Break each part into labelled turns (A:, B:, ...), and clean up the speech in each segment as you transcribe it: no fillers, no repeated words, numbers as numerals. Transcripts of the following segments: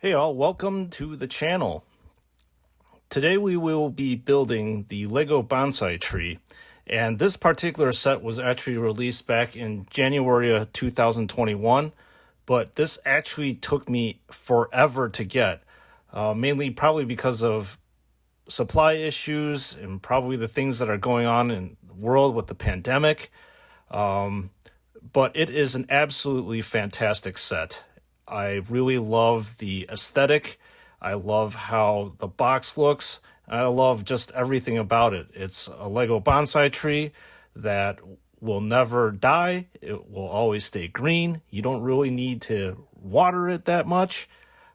A: Hey all, welcome to the channel. Today we will be building the Lego Bonsai Tree, and this particular set was actually released back in January of 2021, but this actually took me forever to get, mainly probably because of supply issues and probably the things that are going on in the world with the pandemic. But it is an absolutely fantastic set. I really love the aesthetic. I love how the box looks. I love just everything about it. It's a Lego bonsai tree that will never die. It will always stay green. You don't really need to water it that much.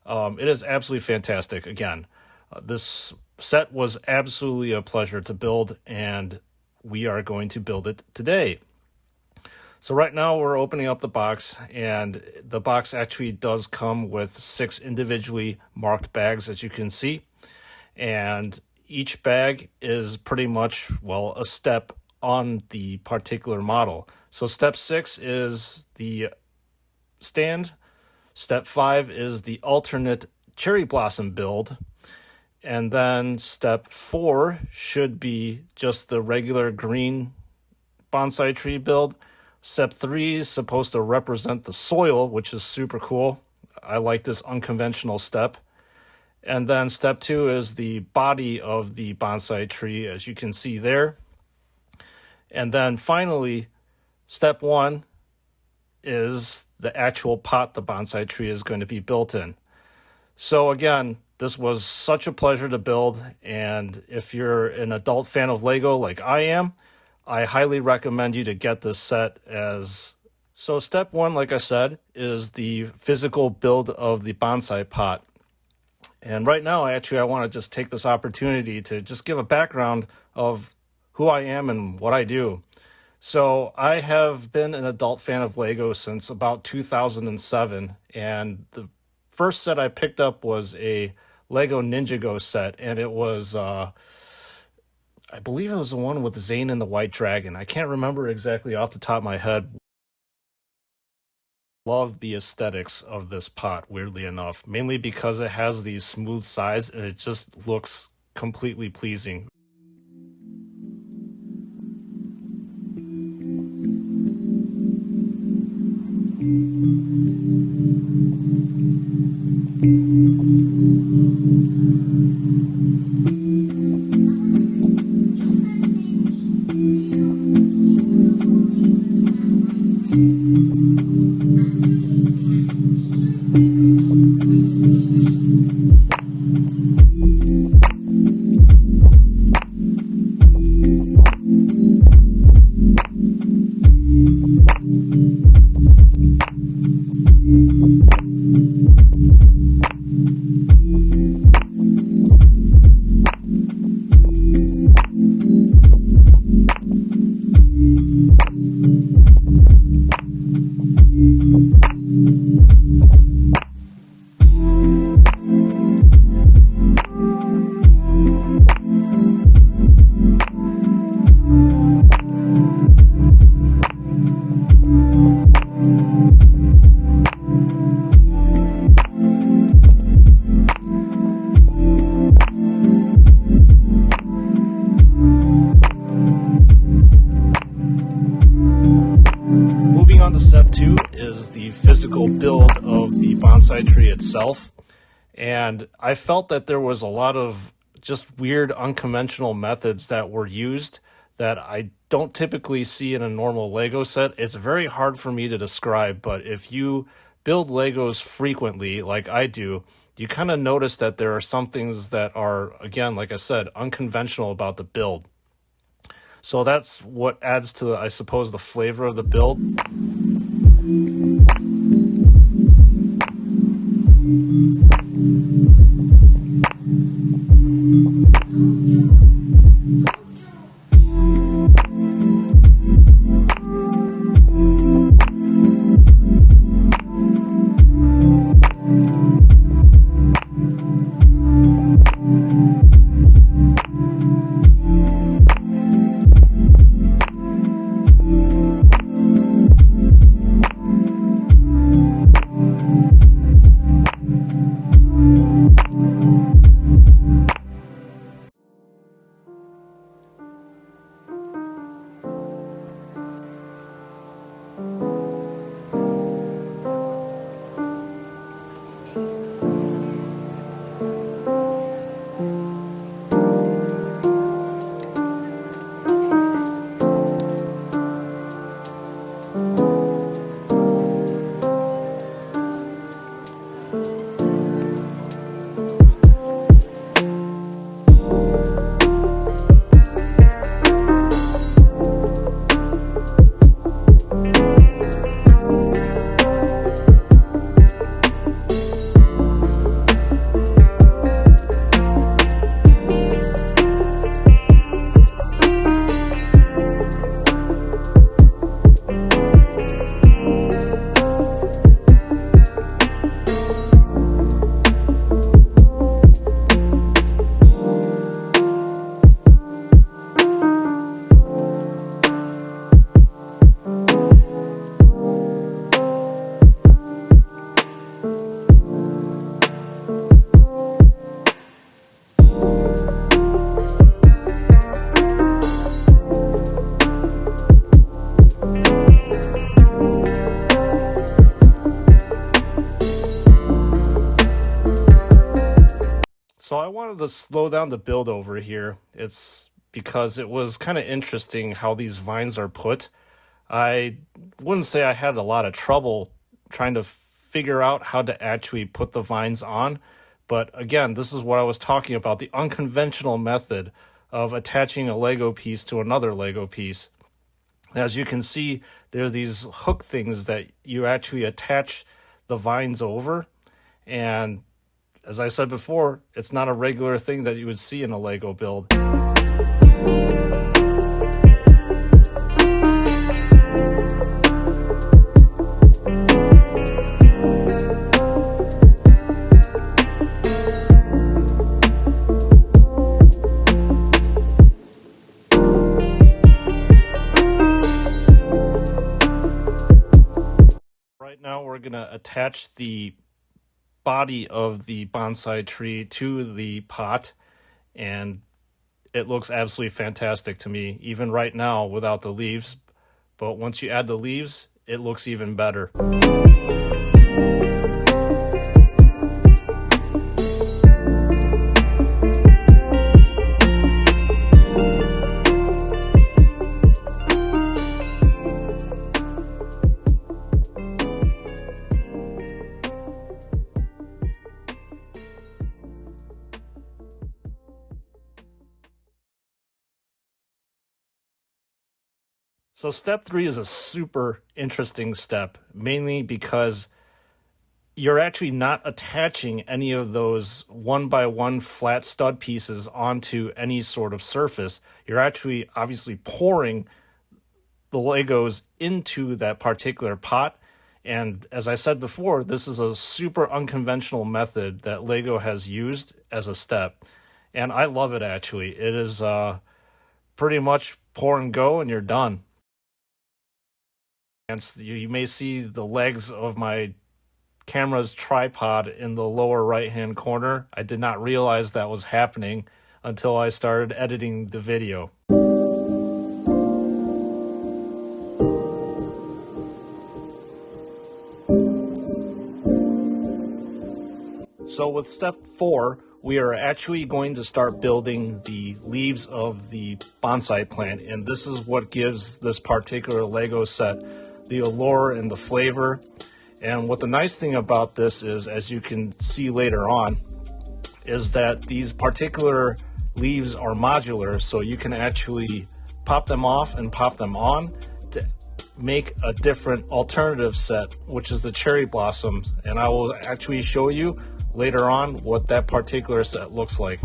A: It is absolutely fantastic. Again, this set was absolutely a pleasure to build, and we are going to build it today. So right now we're opening up the box, and the box actually does come with 6 individually marked bags, as you can see. And each bag is pretty much, well, a step on the particular model. So step 6 is the stand. Step 5 is the alternate cherry blossom build. And then step 4 should be just the regular green bonsai tree build. Step 3 is supposed to represent the soil, which is super cool. I like this unconventional step. And then step 2 is the body of the bonsai tree, as you can see there. And then finally, step 1 is the actual pot the bonsai tree is going to be built in. So again, this was such a pleasure to build. And if you're an adult fan of Lego like I am, I highly recommend you to get this set. So step 1, like I said, is the physical build of the bonsai pot. And right now, I want to just take this opportunity to just give a background of who I am and what I do. So I have been an adult fan of Lego since about 2007. And the first set I picked up was a Lego Ninjago set. And it was I believe it was the one with Zane and the White Dragon. I can't remember exactly off the top of my head. Love the aesthetics of this pot, weirdly enough, mainly because it has these smooth sides and it just looks completely pleasing. Moving on to step 2 is the physical build of the bonsai tree itself. And I felt that there was a lot of just weird, unconventional methods that were used that I don't typically see in a normal Lego set. It's very hard for me to describe, but if you build Legos frequently, like I do, you kind of notice that there are some things that are, again, like I said, unconventional about the build. So that's what adds to, I suppose, the flavor of the build. So I wanted to slow down the build over here. It's because it was kind of interesting how these vines are put. I wouldn't say I had a lot of trouble trying to figure out how to actually put the vines on. But again, this is what I was talking about, the unconventional method of attaching a Lego piece to another Lego piece. As you can see, there are these hook things that you actually attach the vines over. And as I said before, it's not a regular thing that you would see in a Lego build. Right now we're going to attach the body of the bonsai tree to the pot, and it looks absolutely fantastic to me, even right now without the leaves. But once you add the leaves, it looks even better. So step 3 is a super interesting step, mainly because you're actually not attaching any of those 1x1 flat stud pieces onto any sort of surface. You're actually obviously pouring the Legos into that particular pot. And as I said before, this is a super unconventional method that Lego has used as a step. And I love it, actually. It is pretty much pour and go and you're done. And you may see the legs of my camera's tripod in the lower right-hand corner. I did not realize that was happening until I started editing the video. So with step 4, we are actually going to start building the leaves of the bonsai plant, and this is what gives this particular Lego set the allure and the flavor. And what the nice thing about this is, as you can see later on, is that these particular leaves are modular, so you can actually pop them off and pop them on to make a different alternative set, which is the cherry blossoms. And I will actually show you later on what that particular set looks like.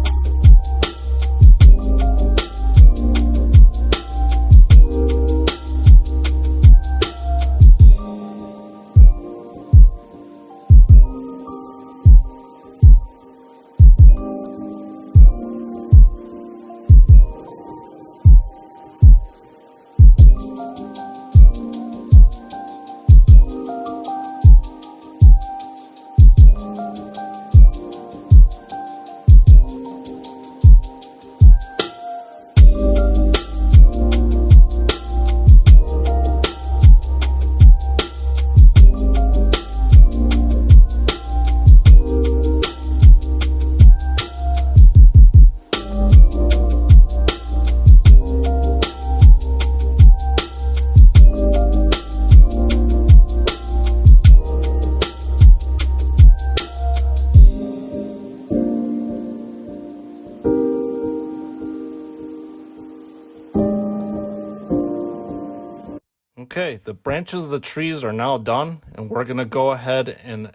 A: Okay, the branches of the trees are now done, and we're going to go ahead and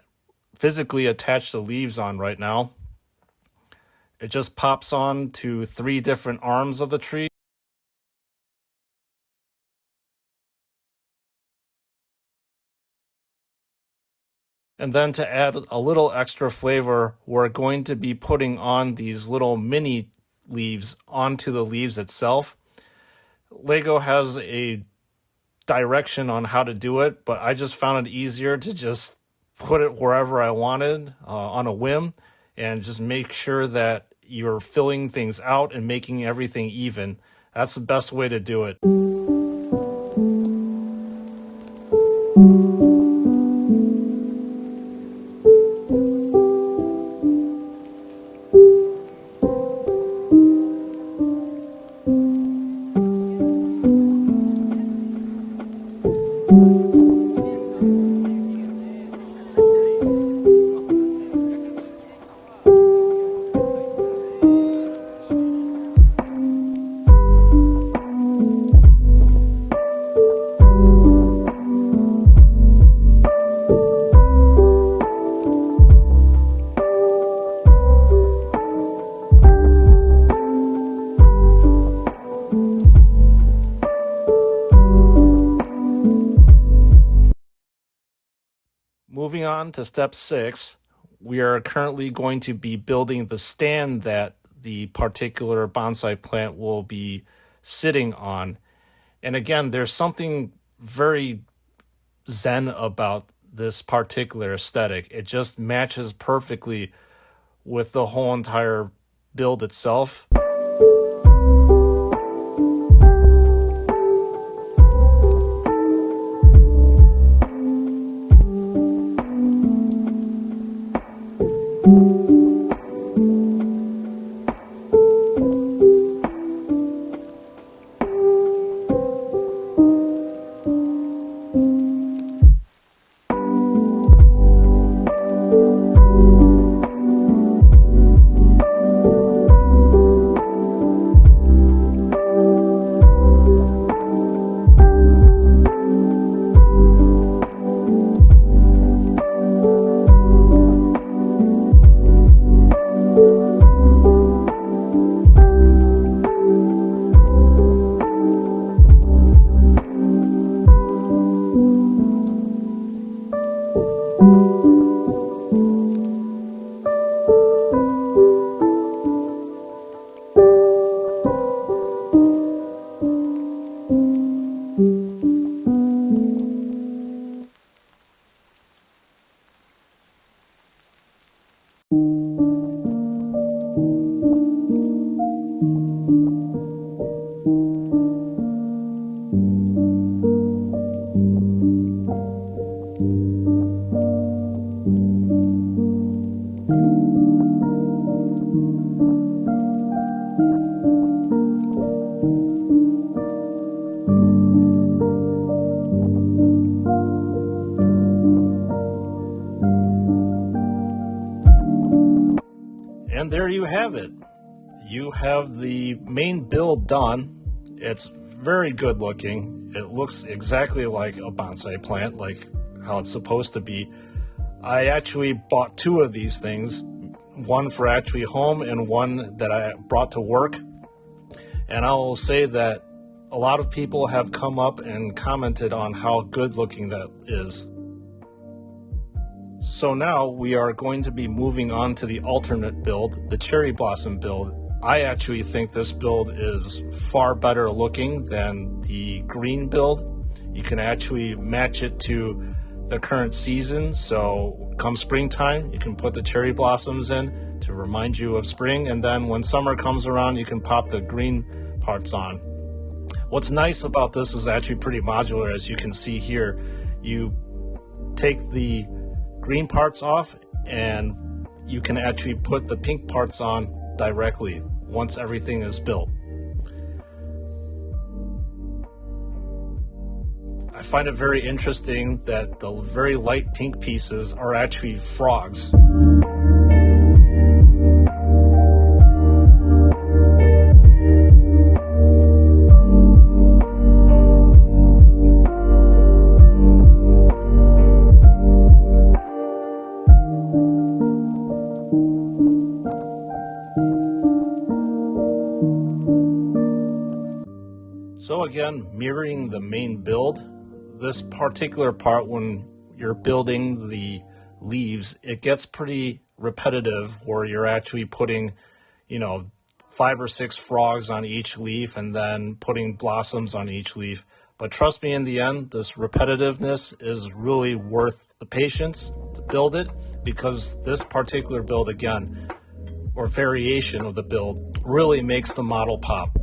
A: physically attach the leaves on right now. It just pops on to 3 different arms of the tree. And then to add a little extra flavor, we're going to be putting on these little mini leaves onto the leaves itself. Lego has a direction on how to do it, but I just found it easier to just put it wherever I wanted on a whim, and just make sure that you're filling things out and making everything even. That's the best way to do it. Moving on to step 6, we are currently going to be building the stand that the particular bonsai plant will be sitting on. And again, there's something very zen about this particular aesthetic. It just matches perfectly with the whole entire build itself. And there you have it. You have the main build done. It's very good looking. It looks exactly like a bonsai plant, like how it's supposed to be. I actually bought 2 of these things, one for actually home and one that I brought to work. And I will say that a lot of people have come up and commented on how good looking that is. So now we are going to be moving on to the alternate build, the cherry blossom build. I actually think this build is far better looking than the green build. You can actually match it to the current season. So come springtime, you can put the cherry blossoms in to remind you of spring. And then when summer comes around, you can pop the green parts on. What's nice about this is actually pretty modular, as you can see here. You take the green parts off and you can actually put the pink parts on directly once everything is built. I find it very interesting that the very light pink pieces are actually frogs. So again, mirroring the main build, this particular part when you're building the leaves, it gets pretty repetitive where you're actually putting, 5 or 6 frogs on each leaf and then putting blossoms on each leaf. But trust me, in the end, this repetitiveness is really worth the patience to build it, because this particular build, again, or variation of the build, really makes the model pop.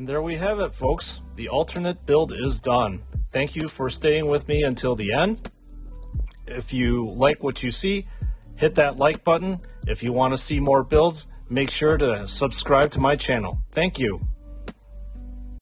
A: There we have it, folks. The alternate build is done. Thank you for staying with me until the end. If you like what you see, hit that like button. If you want to see more builds, make sure to subscribe to my channel. Thank you.